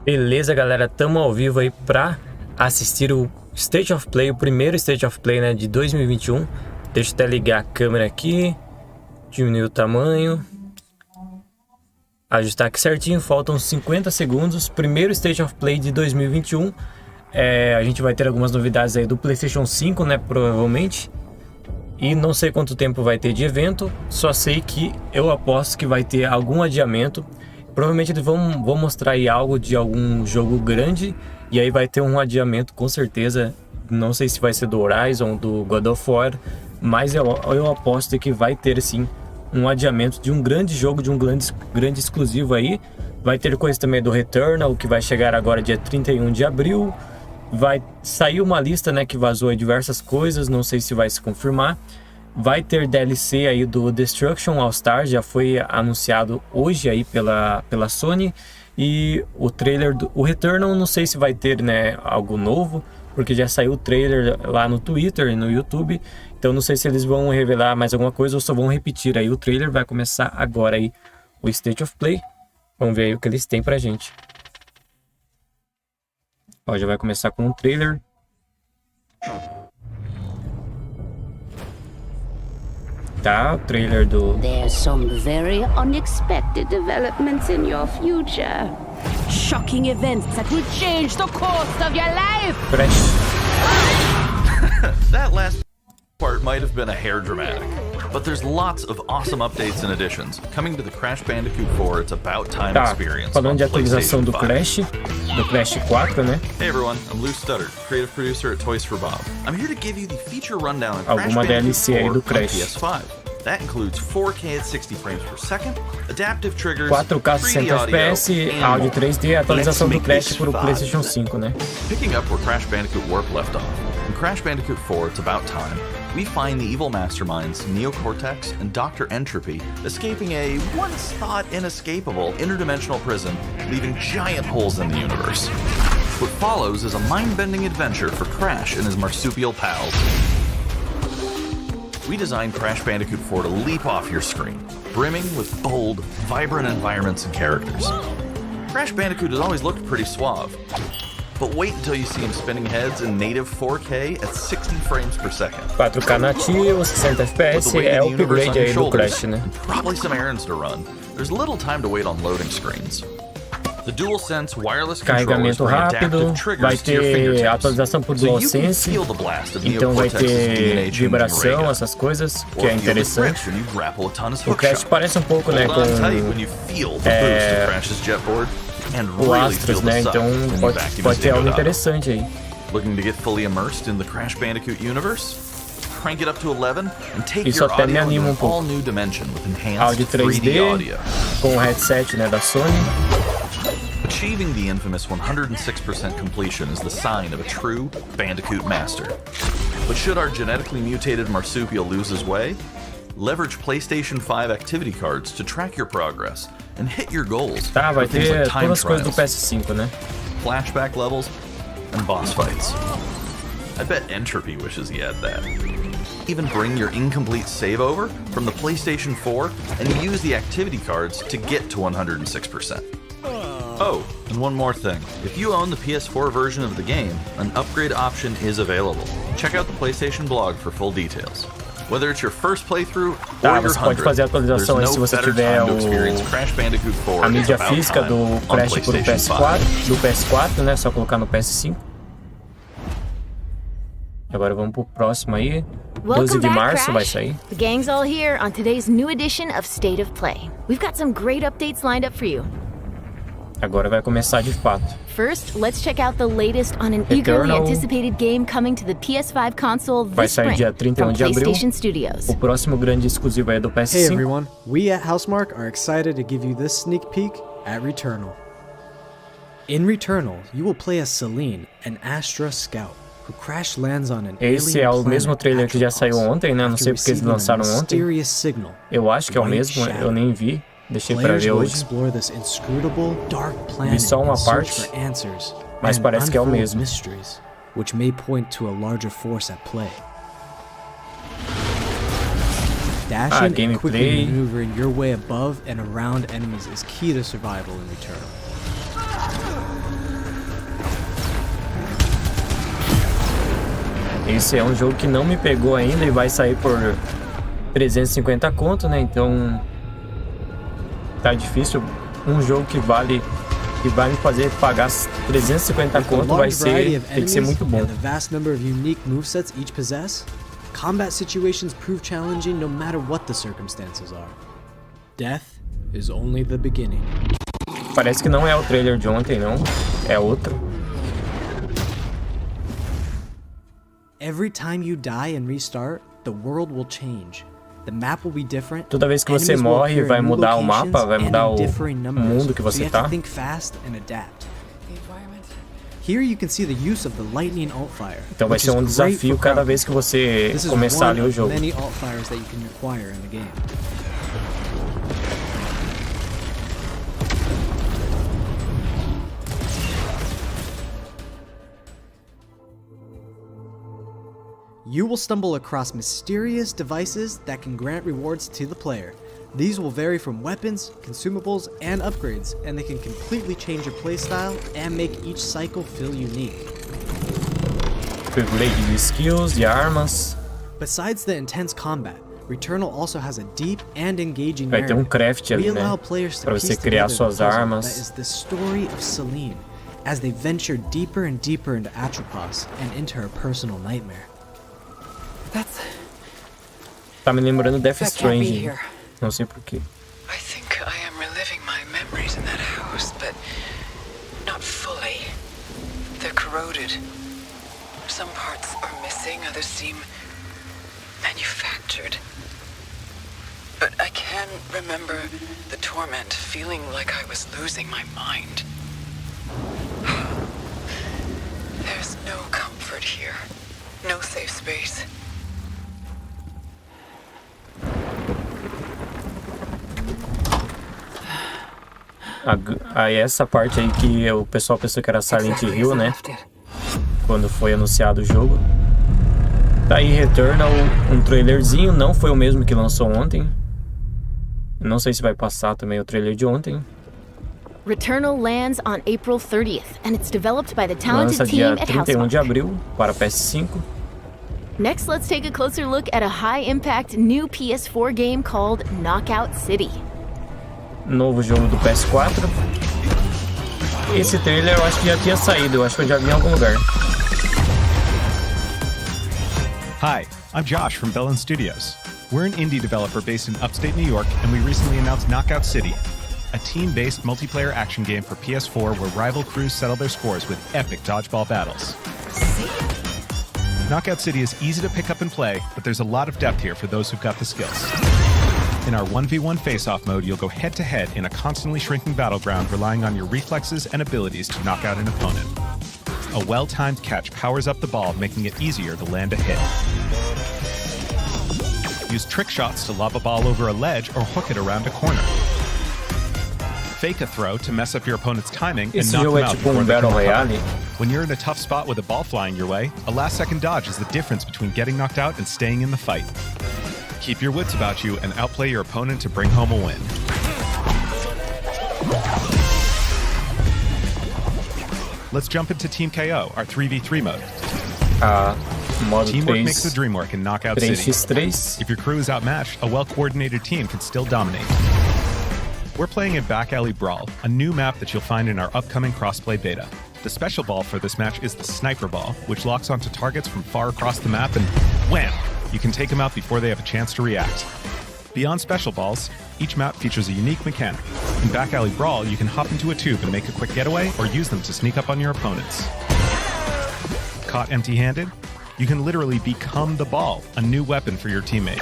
Beleza, galera, tamo ao vivo aí pra assistir o State of Play, o primeiro State of Play, né, de 2021. Deixa eu até ligar a câmera aqui, diminuir o tamanho, ajustar aqui certinho, faltam 50 segundos, primeiro State of Play de 2021. A gente vai ter algumas novidades aí do PlayStation 5, né, provavelmente. E não sei quanto tempo vai ter de evento, só sei que eu aposto que vai ter algum adiamento. Provavelmente eles vão mostrar aí algo de algum jogo grande, e aí vai ter um adiamento com certeza. Não sei se vai ser do Horizon, do God of War, mas eu aposto que vai ter sim um adiamento de um grande jogo, de um grande exclusivo aí. Vai ter coisa também do Returnal, que vai chegar agora dia 31 de abril. Vai sair uma lista, né, que vazou aí diversas coisas, não sei se vai se confirmar. Vai ter DLC aí do Destruction All Stars, já foi anunciado hoje aí pela Sony. E o trailer do Returnal, não sei se vai ter, né, algo novo, porque já saiu o trailer lá no Twitter e no YouTube. Então não sei se eles vão revelar mais alguma coisa ou só vão repetir aí o trailer. Vai começar agora aí o State of Play. Vamos ver aí o que eles têm pra gente. Ó, já vai começar com o trailer. Tá, o trailer do... There's some very unexpected developments in your future. Shocking events that will change the course of your life. Crash. That last part might have been a hair dramatic, but there's lots of awesome updates and additions coming to the Crash Bandicoot 4 It's About Time experience. Falando de atualização do Crash 4, né? Hey everyone, I'm Lou Studdard, creative producer at Toys for Bob. I'm here to give you the feature rundown of Crash Bandicoot DLC 4 do on Crash. PS5. That includes 4K at 60 frames per second, adaptive triggers, 4K 60 FPS, áudio 3D, atualização do Crash para o PlayStation 5, né? Picking up where Crash Bandicoot Warp left off, in Crash Bandicoot 4 It's About Time, we find the evil masterminds Neo-Cortex and Dr. Entropy escaping a once-thought inescapable interdimensional prison, leaving giant holes in the universe. What follows is a mind-bending adventure for Crash and his marsupial pals. We designed Crash Bandicoot 4 to leap off your screen, brimming with bold, vibrant environments and characters. Crash Bandicoot has always looked pretty suave, but wait until you see him spinning heads in native 4K at 60 frames per second. 4K nativo, 60 FPS, é o upgrade aí do Crash, né? Probably some errands to run. There's little time to wait on loading screens. The DualSense wireless controllers Carregamento bring rápido, adaptive vai triggers to your ter fingertips, atualização por so you can DualSense, feel the blast of então vai Neo-Cortex's ter DNA vibração, changing essas coisas, que Or é feel the interessante. friction you grapple a ton as O Crash hookshot. parece um pouco, né, Hold on tight com when you feel the boost of Crash's jetboard and o really Astros, feel né, the suck então when you pode vacuum his ter algo Dingodado. interessante aí. Looking to get fully immersed in the Crash Bandicoot universe? Crank it up to 11 and take Isso your até me audio anima into um an pouco. all-new dimension with enhanced Áudio 3D audio. com o headset, né, da Sony. Achieving the infamous 106% completion is the sign of a true Bandicoot master. But should our genetically mutated marsupial lose his way? Leverage PlayStation 5 activity cards to track your progress and hit your goals. Tá, vai with things ter like time todas as coisas do trials, PS5, né? flashback levels, and boss fights. I bet Entropy wishes he had that. Even bring your incomplete save over from the PlayStation 4 and use the activity cards to get to 106%. Oh, and one more thing. If you own the PS4 version of the game, an upgrade option is available. Check out the PlayStation blog for full details. Whether it's your first playthrough Tá, or your você pode 100th, fazer a there's atualização aí se no você better tiver time to experience Crash Bandicoot 4 a mídia It's About física Time do on Crash pro PlayStation PS4, né? Só colocar no PS5. Agora vamos pro próximo aí. 12 de março vai sair. The gang's all here on today's new edition of State of Play. We've got some great updates lined up for you. Agora vai começar de fato. First, let's check out the latest on an eagerly Returnal anticipated game coming to the PS5 console vai this sair spring dia 31 from de abril. PlayStation Studios. O próximo grande exclusivo aí é do Hey PS5. everyone, we at Housemarque are excited to give you this sneak peek at Returnal. In Returnal, you will play as Celine, an Astra scout, who crash lands on an Esse é alien o mesmo planet trailer que já saiu Atropos, ontem, né? Não after sei porque eles receiving a lançaram ontem. mysterious signal. Eu acho que é o White mesmo, Shadow. eu nem vi. Deixei pra Players ver will hoje. explore this inscrutable, dark planet só uma in search parte, for answers mas and parece que é o unfold mesmo. mysteries, which may point to a larger force at play. Dashing and gameplay. quickly maneuvering your way above and around enemies is key to survival in Returnal. Esse é um jogo que não me pegou ainda e vai sair por 350 conto, né? Então tá difícil. Um jogo que vai me fazer pagar 350 conto tem que ser muito bom. The vast number of unique movesets each possess, combat situations prove challenging no matter what the circumstances are. Death is only the beginning. Parece que não é o trailer de ontem, não. É outro. Every time you die and restart, the world will change. The map will be different. Toda vez que você morre, vai mudar o mapa, vai mudar o mundo que você tá. Think fast and adapt. Here you can see the use of the lightning alt fire. Então vai ser um desafio cada vez que você começar ali o jogo. Many alt fires that you can acquire in the game. You will stumble across mysterious devices that can grant rewards to the player. These will vary from weapons, consumables, and upgrades, and they can completely change your playstyle and make each cycle feel unique. Upgrade de skills, de armas. Besides the intense combat, Returnal also has a deep and engaging Vai ter narrative. craft ali, né? Pra você criar suas armas. That is the story of Celine, as they venture deeper and deeper into Atropos and into her personal nightmare. Tá me lembrando Death Stranding. Não sei porquê. I think I am reliving my memories in that house, but not fully. They're corroded. Some parts are missing, others seem manufactured. But I can remember the torment, feeling like I was losing my mind. There's no comfort here. No safe space. Aí essa parte aí que o pessoal pensou que era Silent Hill, né? Quando foi anunciado o jogo. Tá aí Returnal, um trailerzinho, não foi o mesmo que lançou ontem. Não sei se vai passar também o trailer de ontem. Returnal lands on April 30th, and it's developed by the talented Lança dia team at 31 de Housemarque. abril para PS5. Next, let's take a closer look at a high-impact new PS4 game called Knockout City. Novo jogo do PS4. Esse trailer eu acho que já tinha saído, eu acho que eu já vi em algum lugar. Hi, I'm Josh from Bellin Studios. We're an indie developer based in upstate New York, and we recently announced Knockout City, a team-based multiplayer action game for PS4 where rival crews settle their scores with epic dodgeball battles. Knockout City is easy to pick up and play, but there's a lot of depth here for those who've got the skills. In our 1v1 face-off mode, you'll go head-to-head in a constantly shrinking battleground, relying on your reflexes and abilities to knock out an opponent. A well-timed catch powers up the ball, making it easier to land a hit. Use trick shots to lob a ball over a ledge or hook it around a corner. Fake a throw to mess up your opponent's timing and Esse knock jogo them é out tipo before they Battle can recover. Royale. When you're in a tough spot with a ball flying your way, a last-second dodge is the difference between getting knocked out and staying in the fight. Keep your wits about you and outplay your opponent to bring home a win. Let's jump into Team KO, our 3v3 mode. Modo Teamwork 3, makes the dream work in Knockout City. 3x3. If your crew is outmatched, a well-coordinated team can still dominate. We're playing a Back Alley Brawl, a new map that you'll find in our upcoming crossplay beta. The special ball for this match is the Sniper Ball, which locks onto targets from far across the map and wham! You can take them out before they have a chance to react. Beyond special balls, each map features a unique mechanic. In Back Alley Brawl, you can hop into a tube and make a quick getaway or use them to sneak up on your opponents. Caught empty-handed? You can literally become the ball, a new weapon for your teammate.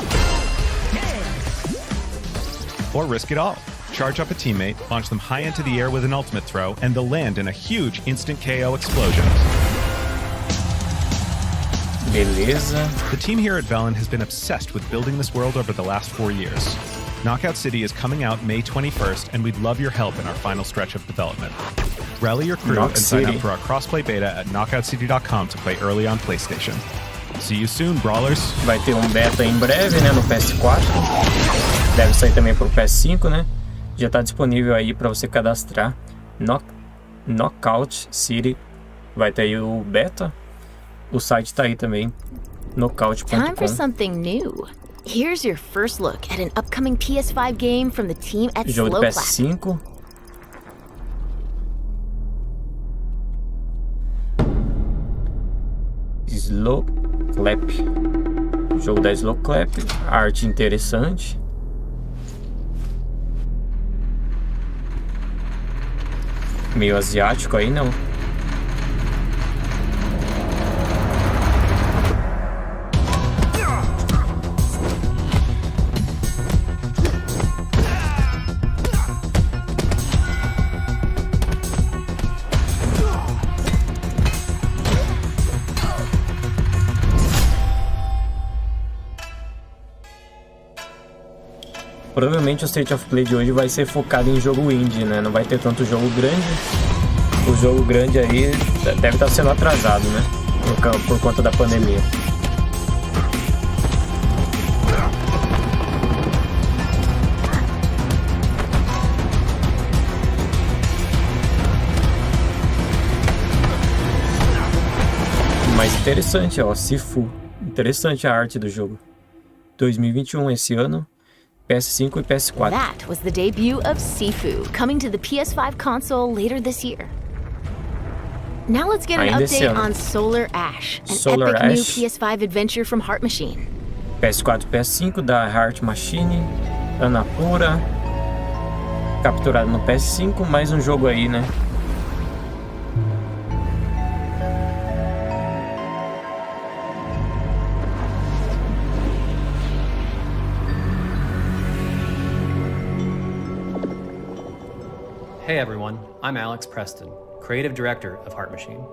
Or risk it all. Charge up a teammate, launch them high into the air with an ultimate throw, and they'll land in a huge instant KO explosion. Beleza. The team here at Velen has been obsessed with building this world over the last 4 years. Knockout City is coming out May 21st, and we'd love your help in our final stretch of development. Rally your crew and sign up for our crossplay beta at knockoutcity.com to play early on PlayStation. See you soon, brawlers. Vai ter um beta em breve, né, no PS4. Deve sair também pro PS5, né? Já tá disponível aí para você cadastrar. Knockout City. Vai ter aí o beta. O site tá aí também, nocaute.com. Time for something new. Here's your first look at an upcoming PS5 game from the team at Jogo Slow de Clap. PS5. Slow Clap. Jogo da Slow Clap. Arte interessante. Meio asiático aí, não? Provavelmente o State of Play de hoje vai ser focado em jogo indie, né? Não vai ter tanto jogo grande. O jogo grande aí deve estar sendo atrasado, né? Por conta da pandemia. Mas interessante, ó, Sifu. Interessante a arte do jogo. 2021, esse ano. PS5 e PS4. That was the debut of Sifu, coming to the PS5 console later this year. Now let's get an Ainda esse update ano. on Solar Ash, an Solar epic new Ash. PS5 adventure from Heart Machine. PS4 e PS5 da Heart Machine. Anapura. Capturado no PS5, mais um jogo aí, né? Hey everyone, I'm Alex Preston, Creative Director of Heart Machine.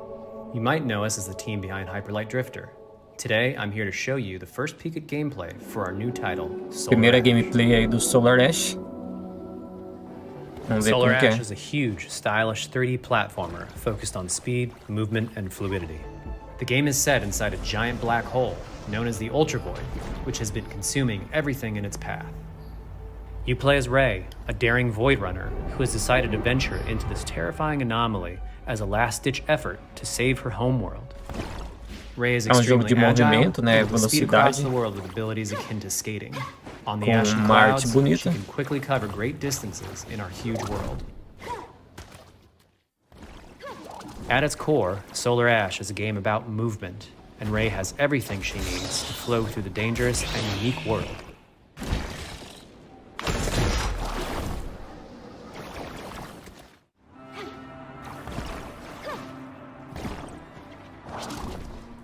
You might know us as the team behind Hyperlight Drifter. Today, I'm here to show you the first peek at gameplay for our new title, Solar Primeira Ash. gameplay aí do Solar Ash. Vamos ver Solar como que Ash é. is a huge, stylish 3D platformer focused on speed, movement, and fluidity. The game is set inside a giant black hole known as the Ultra Void, which has been consuming everything in its path. You play as Ray, a daring Void Runner who has decided to venture into this terrifying anomaly as a last-ditch effort to save her homeworld. Ray is jogo extremely de agile movimento, né? and can speed across Velocidade. the world with abilities akin to skating. On the Com ashen uma arte clouds, bonita. she can quickly cover great distances in our huge world. At its core, Solar Ash is a game about movement, and Ray has everything she needs to flow through the dangerous and unique world.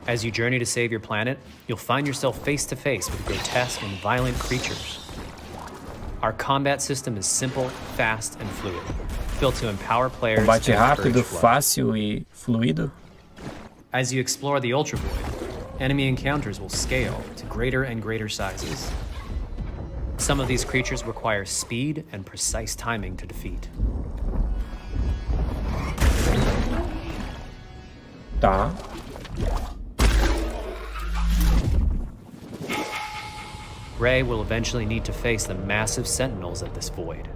As you journey to save your planet, you'll find yourself face to face with grotesque and violent creatures. Our combat system is simple, fast, and fluid, built to empower players Combate and rápido, encourage flow. fácil e fluido. As you explore the Ultra Void, enemy encounters will scale to greater and greater sizes. Some of these creatures require speed and precise timing to defeat. Tá. Ray will eventually need to face the massive sentinels of this void,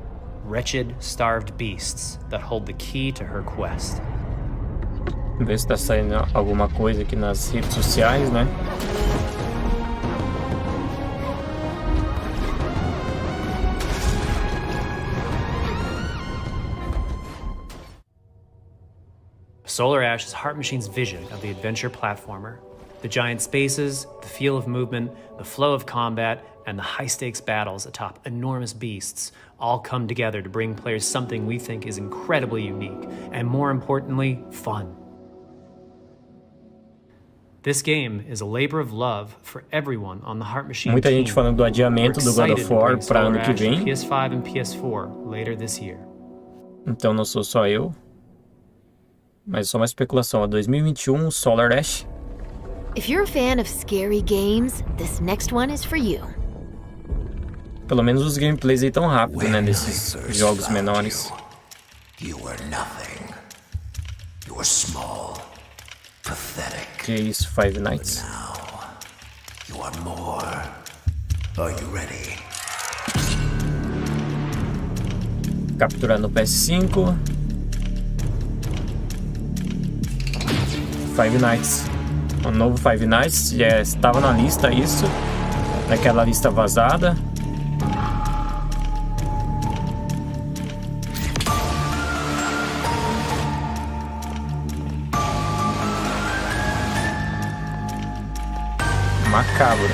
wretched, starved beasts that hold the key to her quest. Vamos ver se tá saindo alguma coisa aqui nas redes sociais, né? Solar Ash is Heart Machine's vision of the adventure platformer. The giant spaces, the feel of movement, the flow of combat, and the high-stakes battles atop enormous beasts all come together to bring players something we think is incredibly unique, and more importantly, fun. This game is a labor of love for everyone on the Heart Machine Muita team. gente falando do adiamento We're do God excited of to War bring para ano Solar que Ash to vem. PS5 and PS4 later this year. Então não sou só eu. Mas só uma especulação. 2021, Solar Ash. If you're a fan of scary games, this next one is for you. Pelo menos os gameplays aí tão rápido, né? Desses jogos menores. You were nothing. You were small, pathetic. Que isso, Five Nights. Now, you are more. Are you ready? Capturar no PS5. Five Nights. O novo Five Nights, estava na lista isso, naquela lista vazada. Macabro.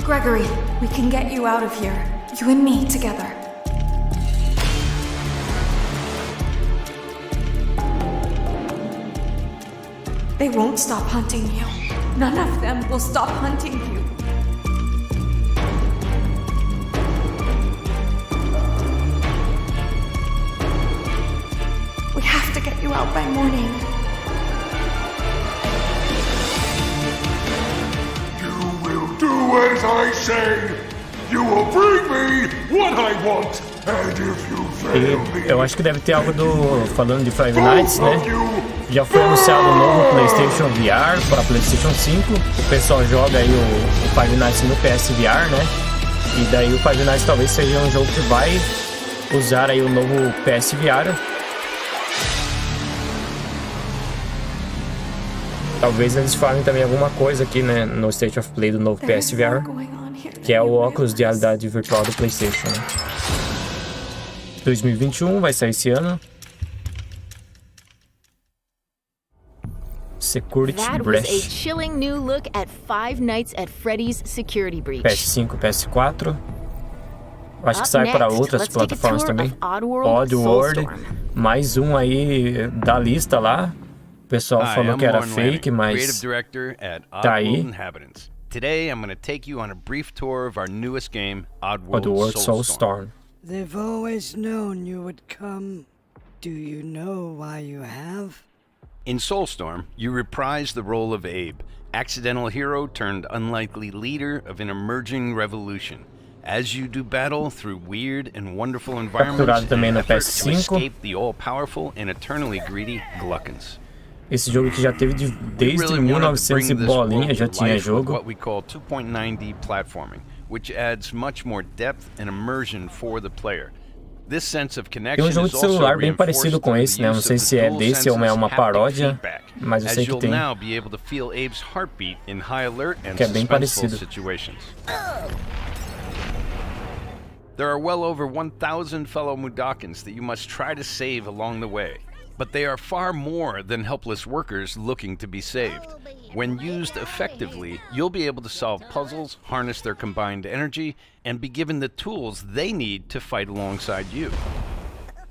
Gregory, we can get you out of here. You and me together. They won't stop hunting you. None of them will stop hunting you. We have to get you out by morning. Do as I say. You will bring me what I want. And if you fail me, Eu acho que deve ter algo falando de Five Nights, né? Já foi anunciado um novo PlayStation VR para PlayStation 5. O pessoal joga aí o Five Nights no PSVR, né? E daí o Five Nights talvez seja um jogo que vai usar aí o novo PSVR. Talvez eles falem também alguma coisa aqui, né, no State of Play do novo PSVR, que é o óculos de realidade virtual do PlayStation. Né? 2021 vai sair esse ano. Security That was a Breach. chilling new look at Five Nights at Freddy's Security Breach. PS5, PS4. Acho que Up sai para next, outras let's take a plataformas tour também. of Oddworld Oddworld, Soulstorm. mais um aí da lista lá. O pessoal falou que era fake, mas tá aí. Today I'm going to take you on a brief tour of our newest game, Oddworld Soulstorm. They've always known you would come. Do you know why you have? In Soulstorm, you reprise the role of Abe, accidental hero turned unlikely leader of an emerging revolution. As you do battle through weird and wonderful environments in an effort to escape the all-powerful and eternally greedy Gluckins. Esse jogo que já teve desde 1900 e bolinha, já tinha jogo. What we call 2.9D platforming, which adds much more depth and immersion for the player. This sense of connection tem um jogo de celular bem parecido com esse, né? Não sei se é desse ou é uma paródia, mas eu sei que tem. Que é bem parecido. There are well over 1,000 fellow Mudokons that you must try to save along the way. But they are far more than helpless workers looking to be saved. When used effectively, you'll be able to solve puzzles, harness their combined energy, and be given the tools they need to fight alongside you.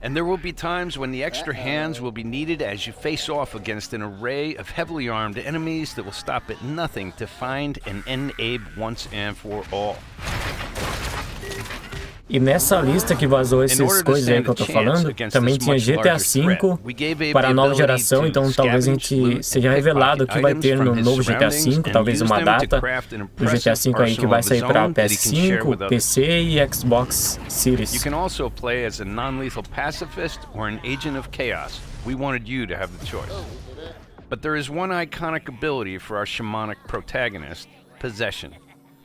And there will be times when the extra hands will be needed as you face off against an array of heavily armed enemies that will stop at nothing to find and end Abe once and for all. E nessa lista que vazou essas coisas aí que eu tô falando, também tinha GTA V para a nova geração, então talvez a gente seja revelado o que vai ter no novo GTA V, talvez uma data do GTA V aí que vai sair para PS5, PC e Xbox Series. You can also play as a non-lethal pacifist or an agent of chaos. We wanted you to have the choice. But there is one iconic ability for our shamanic protagonist, possession.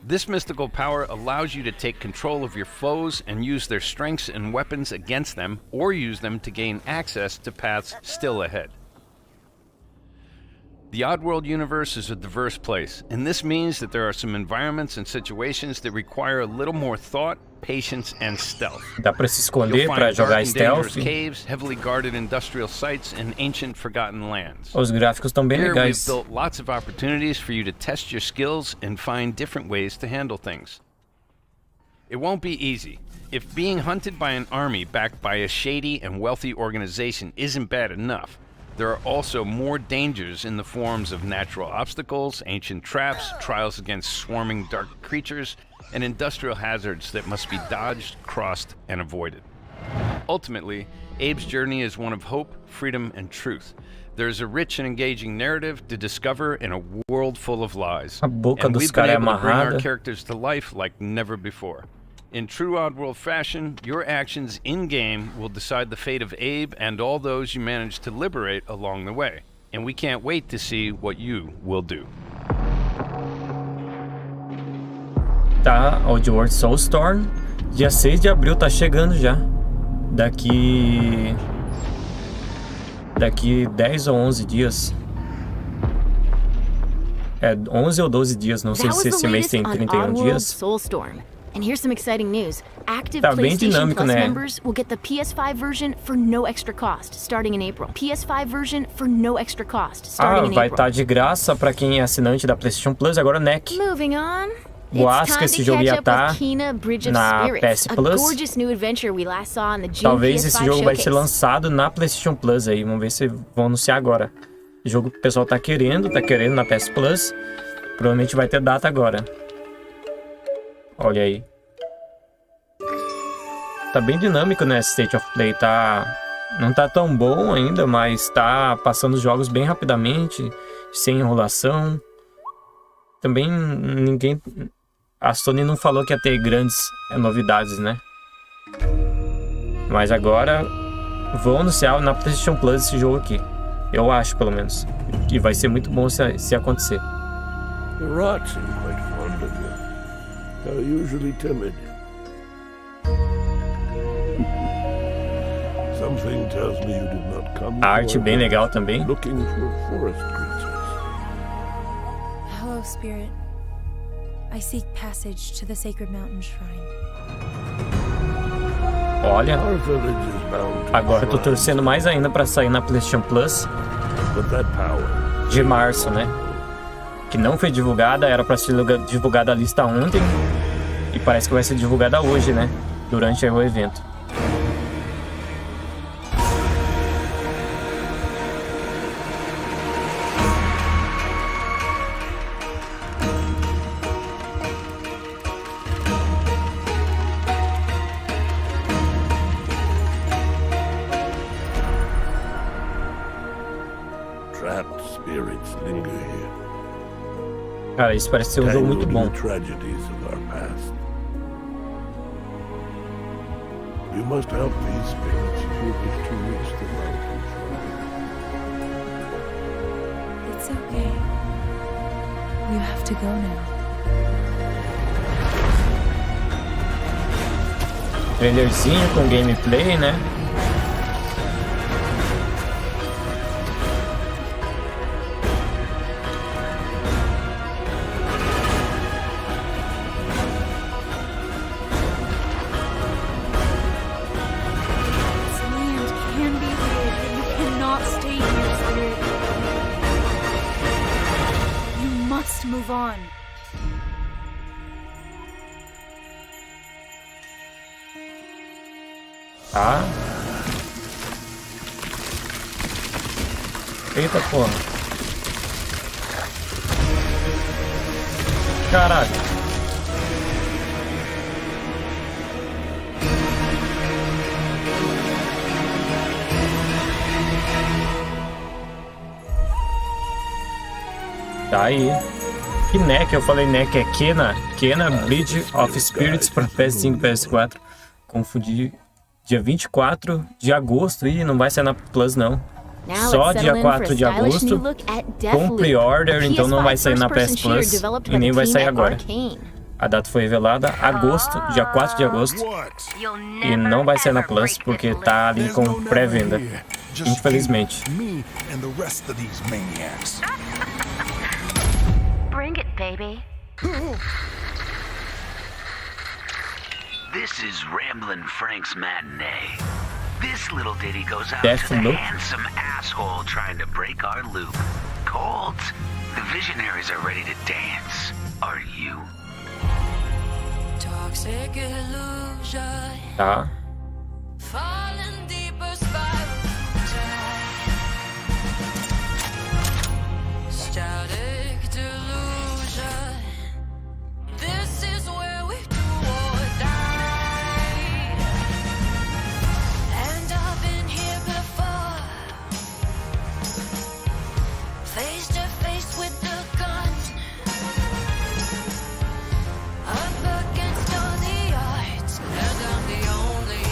This mystical power allows you to take control of your foes and use their strengths and weapons against them, or use them to gain access to paths still ahead. The Oddworld universe is a diverse place, and this means that there are some environments and situations that require a little more thought, patience, and stealth. Dá pra se esconder pra jogar stealth. Caves, heavily guarded industrial sites, and ancient forgotten lands. Os gráficos estão bem legais. We've built lots of opportunities for you to test your skills and find different ways to handle things. It won't be easy. If being hunted by an army backed by a shady and wealthy organization isn't bad enough, there are also more dangers in the forms of natural obstacles, ancient traps, trials against swarming dark creatures, and industrial hazards that must be dodged, crossed, and avoided. Ultimately, Abe's journey is one of hope, freedom, and truth. There is a rich and engaging narrative to discover in a world full of lies. A boca and dos we've been caras é able to bring our amarrada. characters to life like never before. In true Oddworld fashion, your actions in-game will decide the fate of Abe and all those you manage to liberate along the way. And we can't wait to see what you will do. Tá, Oddworld Soulstorm. Dia 6 de abril tá chegando já. Daqui 10 ou 11 dias. 11 ou 12 dias, não sei se esse mês tem 31 dias. And here's some exciting news. Active Tá bem PlayStation dinâmico, Plus né? members will get the PS5 version for no extra cost starting in April. PS5 version for no extra cost starting in Vai April. estar de graça pra quem é assinante da PlayStation Plus, agora NEC. Moving on. Eu acho que esse jogo ia estar na PS Plus. Talvez esse jogo vai ser lançado na PlayStation Plus aí. Vamos ver se vão anunciar agora. O jogo que o pessoal tá querendo na PS Plus. Provavelmente vai ter data agora. Olha aí. Tá bem dinâmico, né? State of Play não tá tão bom ainda, mas tá passando os jogos bem rapidamente, sem enrolação. Também a Sony não falou que ia ter grandes novidades, né? Mas agora vou anunciar na PlayStation Plus esse jogo aqui. Eu acho, pelo menos. E vai ser muito bom se acontecer. The rats seem quite fond of you. They're usually timid. Something tells me you did not come. A arte bem legal também. Looking for forest creatures. Hello, Spirit. I seek passage to the sacred mountain shrine. Olha, agora eu tô torcendo mais ainda pra sair na PlayStation Plus de março, né? Que não foi divulgada, era pra ser divulgada a lista ontem e parece que vai ser divulgada hoje, né? Durante o evento. Cara, isso parece ser um jogo muito bom. You must help these spirits if you wish to reach the mountain. It's okay. You have to go now. Trailerzinho com gameplay, né? Move on. Tá. Eita porra. Caralho. Tá aí. Que NEC, eu falei NEC, é Kena Bridge of Spirits para PS5 e PS4. Confundi. Dia 24 de agosto. Ih, não vai sair na Plus não. Só dia 4 de agosto. Com pre-order, então não vai sair na PS Plus. E nem vai sair agora. A data foi revelada, agosto, dia 4 de agosto. E não vai sair na Plus, porque tá ali com pré-venda. Infelizmente. Bring it, baby. This is Ramblin' Frank's matinee. This little ditty goes out to the handsome asshole trying to break our loop. Cold, the visionaries are ready to dance. Are you? Toxic illusion. Tá. Falling deeper spiral. Static delusion. This is where we do or die. And I've been here before. Face to face with the gun. Up against all the odds. And I'm the only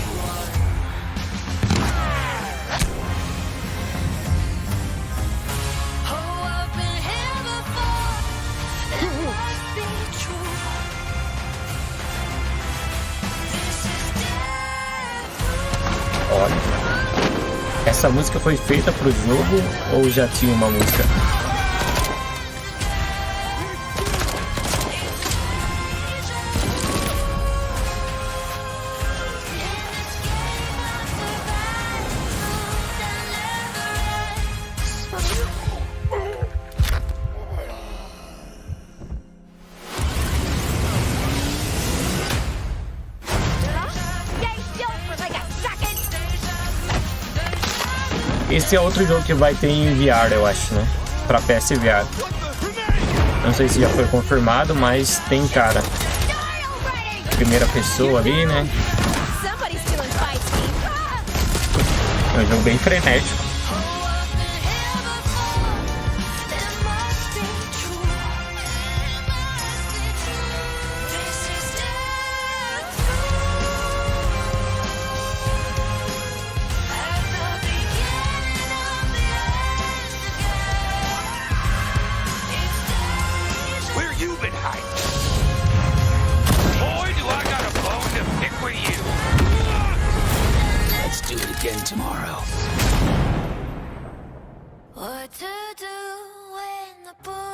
hora. Essa música foi feita pro jogo ou já tinha uma música? Esse é outro jogo que vai ter em VR, eu acho, né? Pra PS VR. Não sei se já foi confirmado, mas tem cara. Primeira pessoa ali, né? É um jogo bem frenético.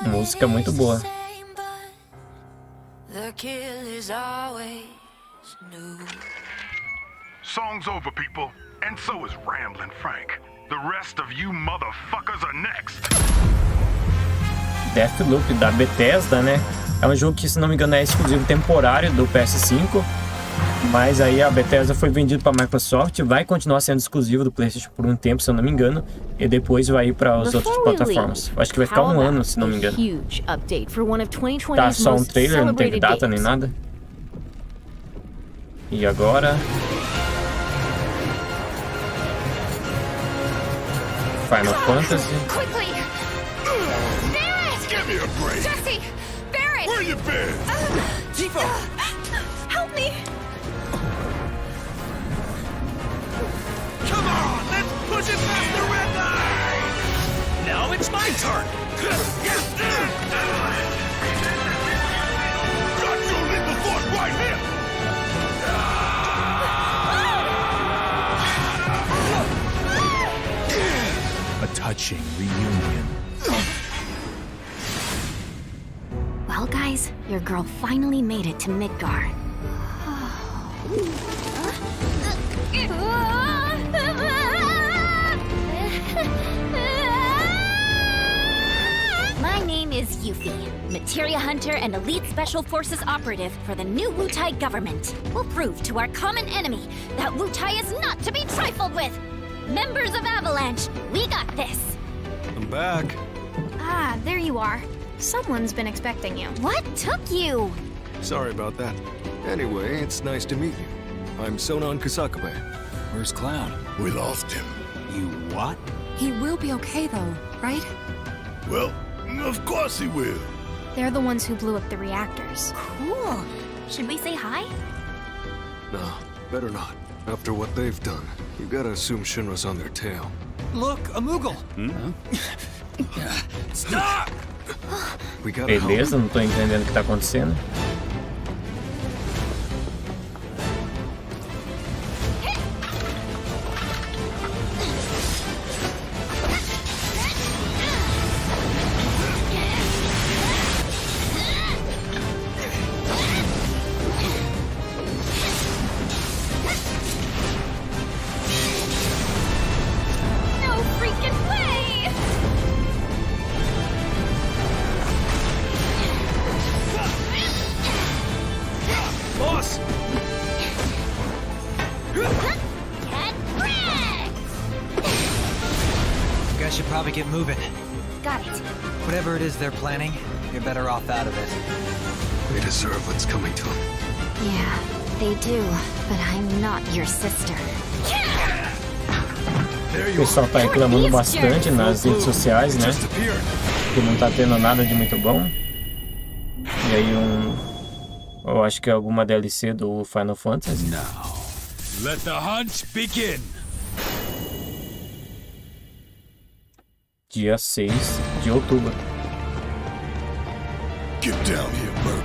Música muito boa. Song's over, people. And so is Ramblin' Frank. The rest of you motherfuckers are next. Deathloop da Bethesda, né? É um jogo que, se não me engano, é exclusivo temporário do PS5. Mas aí a Bethesda foi vendida para a Microsoft, vai continuar sendo exclusivo do PlayStation por um tempo, se eu não me engano, e depois vai ir para as outras plataformas. Acho que vai ficar um ano, se não me engano. Tá só um trailer, não teve data nem nada. E agora... Final Fantasy. Give me a break. Jesse! Barrett! Where you been? VIVO! Help me! Come on, let's push it past the red line! Now it's my turn! Got your little force right here! A touching reunion. Well, guys, your girl finally made it to Midgar. My name is Yuffie, materia hunter and elite special forces operative for the new Wutai government. We'll prove to our common enemy that Wutai is not to be trifled with. Members of Avalanche, we got this. I'm back. Ah, there you are. Someone's been expecting you. What took you? Sorry about that. Anyway, it's nice to meet you. I'm Sonon Kusakabe. Where's Cloud? We lost him. You what? He will be okay though, right? Well, of course he will. They're the ones who blew up the reactors. Cool. Should we say hi? No, better not. After what they've done, you gotta assume Shinra's on their tail. Look, a Moogle! Stop! We gotta help. Beleza, não tô entendendo o que tá acontecendo. Should probably get moving. Got it. Whatever it is they're planning, you're better off out of it. They deserve what's coming to them. Yeah, they do, but I'm not your sister. O pessoal tá reclamando bastante nas redes sociais, né? Que não tá tendo nada de muito bom. E aí eu acho que é alguma DLC do Final Fantasy. Now, let the hunt begin. Dia 6 de outubro. Get down here, Merc.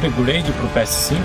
upgrade pro PS5.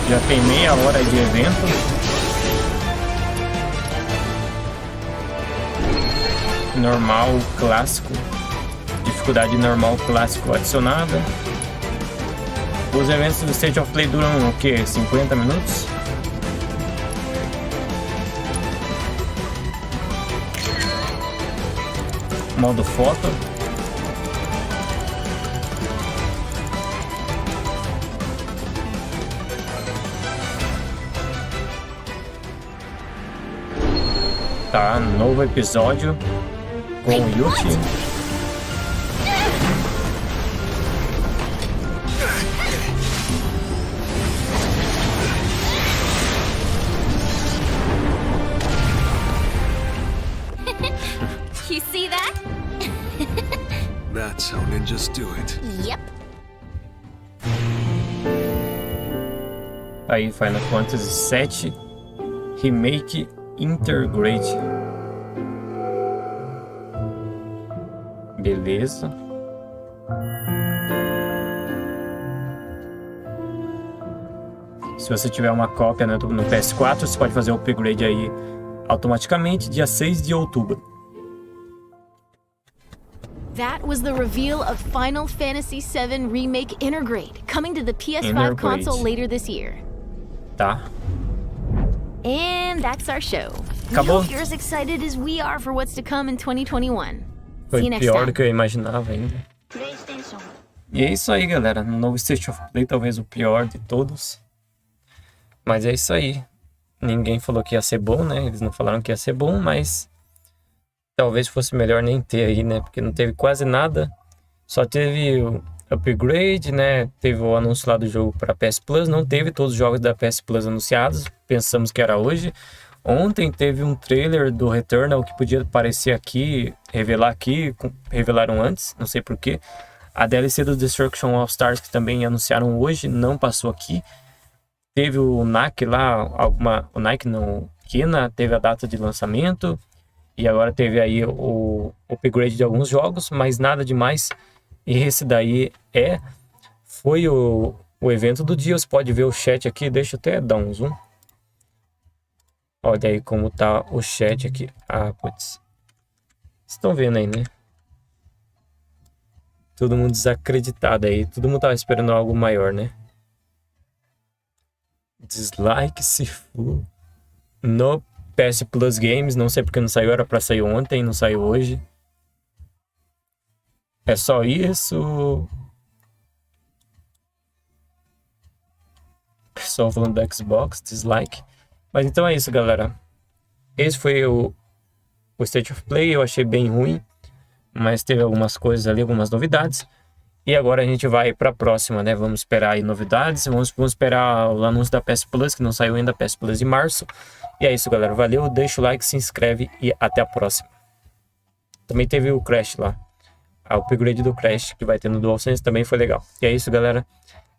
Já tem meia hora de evento. Normal, clássico. Dificuldade normal, clássico adicionada. Os eventos do State of Play duram o que? 50 minutos? Modo foto. Tá, novo episódio com o Yuki. You see that? That's how ninjas do it. Yep. Aí, Final Fantasy VII Remake Integrate. Beleza. Se você tiver uma cópia no PS4, você pode fazer o upgrade aí automaticamente, dia 6 de outubro. That was the reveal of Final Fantasy VII Remake Intergrade, coming to the PS5 Intergrade. console later this year. Tá. And that's our show. Acabou. We hope you're as excited as we are for what's to come in 2021. Foi See you next pior time. do que eu imaginava ainda. E é isso aí, galera. No novo State of Play, talvez o pior de todos. Mas é isso aí. Ninguém falou que ia ser bom, né? Eles não falaram que ia ser bom, mas talvez fosse melhor nem ter aí, né? Porque não teve quase nada. Só teve o upgrade, né? Teve o anúncio lá do jogo para PS Plus. Não teve todos os jogos da PS Plus anunciados. Pensamos que era hoje. Ontem teve um trailer do Returnal que podia aparecer aqui, revelar aqui. Revelaram antes, não sei porquê. A DLC do Destruction All Stars, que também anunciaram hoje, não passou aqui. Teve o NAC lá, o NAC não, Kina, teve a data de lançamento. E agora teve aí o upgrade de alguns jogos, mas nada demais. E esse daí foi o evento do dia. Você pode ver o chat aqui, deixa eu até dar um zoom. Olha aí como tá o chat aqui. Ah, putz. Vocês estão vendo aí, né? Todo mundo desacreditado aí. Todo mundo tava esperando algo maior, né? Dislike se for. No PS Plus Games. Não sei porque não saiu. Era pra sair ontem. Não saiu hoje. É só isso. Pessoal falando do Xbox. Dislike. Mas então é isso, galera. Esse foi o State of Play. Eu achei bem ruim. Mas teve algumas coisas ali, algumas novidades. E agora a gente vai para a próxima, né? Vamos esperar aí novidades. Vamos esperar o anúncio da PS Plus, que não saiu ainda, PS Plus de março. E é isso, galera. Valeu, deixa o like, se inscreve e até a próxima. Também teve o Crash lá. O upgrade do Crash que vai ter no DualSense também foi legal. E é isso, galera.